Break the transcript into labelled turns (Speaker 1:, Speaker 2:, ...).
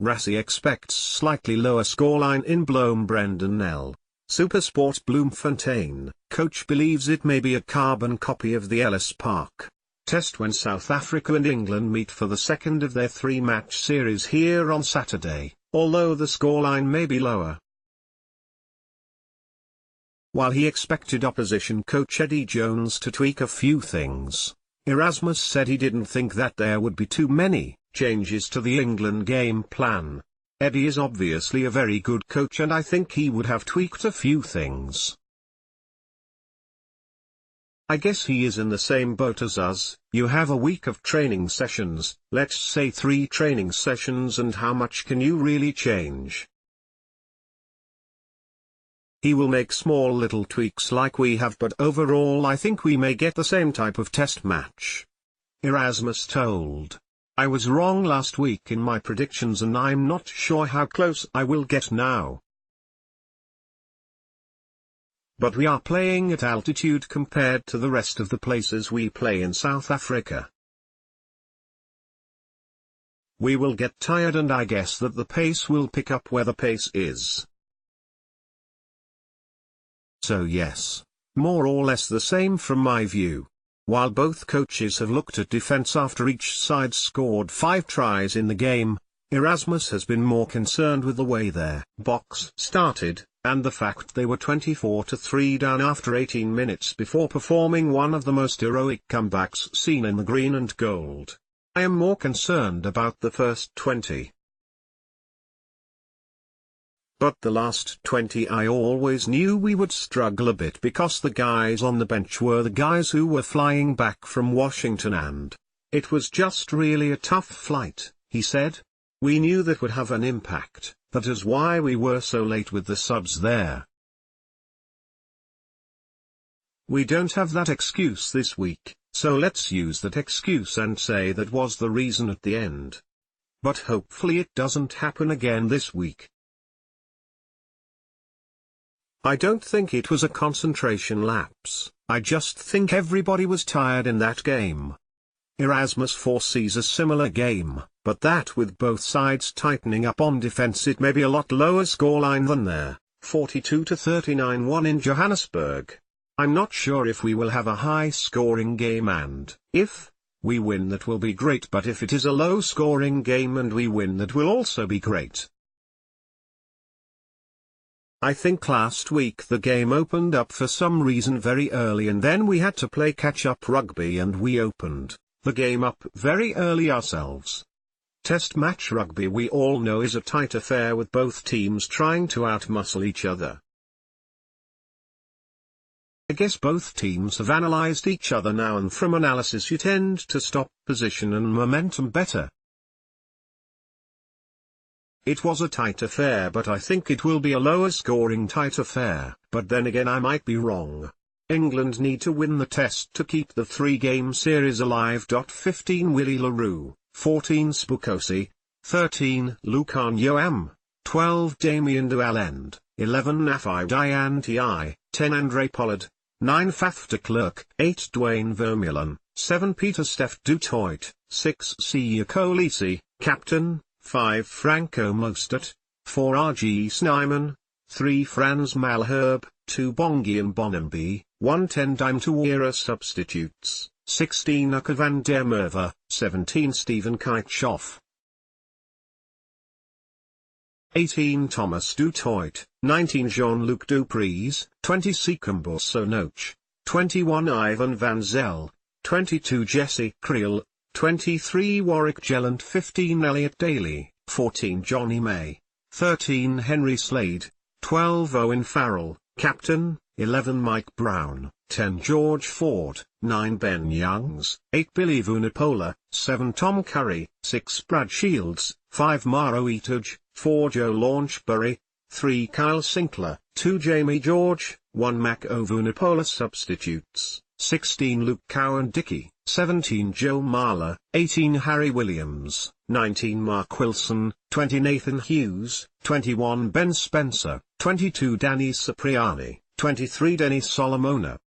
Speaker 1: Rassie expects slightly lower scoreline in Bloem Brenden Nel. SuperSport Bloemfontein. Coach believes it may be a carbon copy of the Ellis Park Test when South Africa and England meet for the second of their three-match series here on Saturday, although the scoreline may be lower. While he expected opposition coach Eddie Jones to tweak a few things, Erasmus said he didn't think that there would be too many changes to the England game plan. Eddie is obviously a very good coach and I think he would have tweaked a few things. I guess he is in the same boat as us. You have a week of training sessions, let's say 3 training sessions, and how much can you really change? He will make small little tweaks like we have, but overall I think we may get the same type of test match. Erasmus told. I was wrong last week in my predictions and I'm not sure how close I will get now. But we are playing at altitude compared to the rest of the places we play in South Africa. We will get tired and I guess that the pace will pick up where the pace is. So yes, more or less the same from my view. While both coaches have looked at defense after each side scored 5 tries in the game, Erasmus has been more concerned with the way their box started, and the fact they were 24-3 down after 18 minutes before performing one of the most heroic comebacks seen in the green and gold. I am more concerned about the first 20. But the last 20 I always knew we would struggle a bit because the guys on the bench were the guys who were flying back from Washington and it was just really a tough flight, he said. We knew that would have an impact, that is why we were so late with the subs there. We don't have that excuse this week, so let's use that excuse and say that was the reason at the end. But hopefully it doesn't happen again this week. I don't think it was a concentration lapse, I just think everybody was tired in that game. Erasmus foresees a similar game, but that with both sides tightening up on defense it may be a lot lower scoreline than their 42-39 won in Johannesburg. I'm not sure if we will have a high-scoring game, and if we win that will be great, but if it is a low-scoring game and we win that will also be great. I think last week the game opened up for some reason very early and then we had to play catch-up rugby and we opened the game up very early ourselves. Test match rugby we all know is a tight affair with both teams trying to outmuscle each other. I guess both teams have analysed each other now and from analysis you tend to stop position and momentum better. It was a tight affair but I think it will be a lower scoring tight affair, but then again I might be wrong. England need to win the test to keep the 3-game series alive. 15 Willie Leroux, 14 Spukosi, 13 Lucan Yoam, 12 Damien Dualend, 11 Nafi Dianti, 10 Andre Pollard, 9 Faf de Klerk, 8 Dwayne Vermeulen, 7 Peter Steph du Toit, 6 Siya Kolisi, captain, 5 Franco Mostert, 4 RG Snyman, 3 Franz Malherbe, 2 Bongi and Bonambi, 1 10 Dime Tuwira substitutes, 16 Uka van der Merwe, 17 Stephen Keitschoff, 18 Thomas du Toit, 19 Jean-Luc Dupries, 20 Sekumbo Sonoch, 21 Ivan van Zel, 22 Jesse Creel, 23 Warwick Gellant, 15 Elliot Daly, 14 Johnny May, 13 Henry Slade, 12 Owen Farrell, captain, 11 Mike Brown, 10 George Ford, 9 Ben Youngs, 8 Billy Vunipola, 7 Tom Curry, 6 Brad Shields, 5 Maro Ituge, 4 Joe Launchbury, 3 Kyle Sinclair, 2 Jamie George, 1 Mac Ovunipola substitutes, 16 Luke Cowan-Dickey, 17 Joe Marler, 18 Harry Williams, 19 Mark Wilson, 20 Nathan Hughes, 21 Ben Spencer, 22 Danny Cipriani, 23 Dennis Solomona,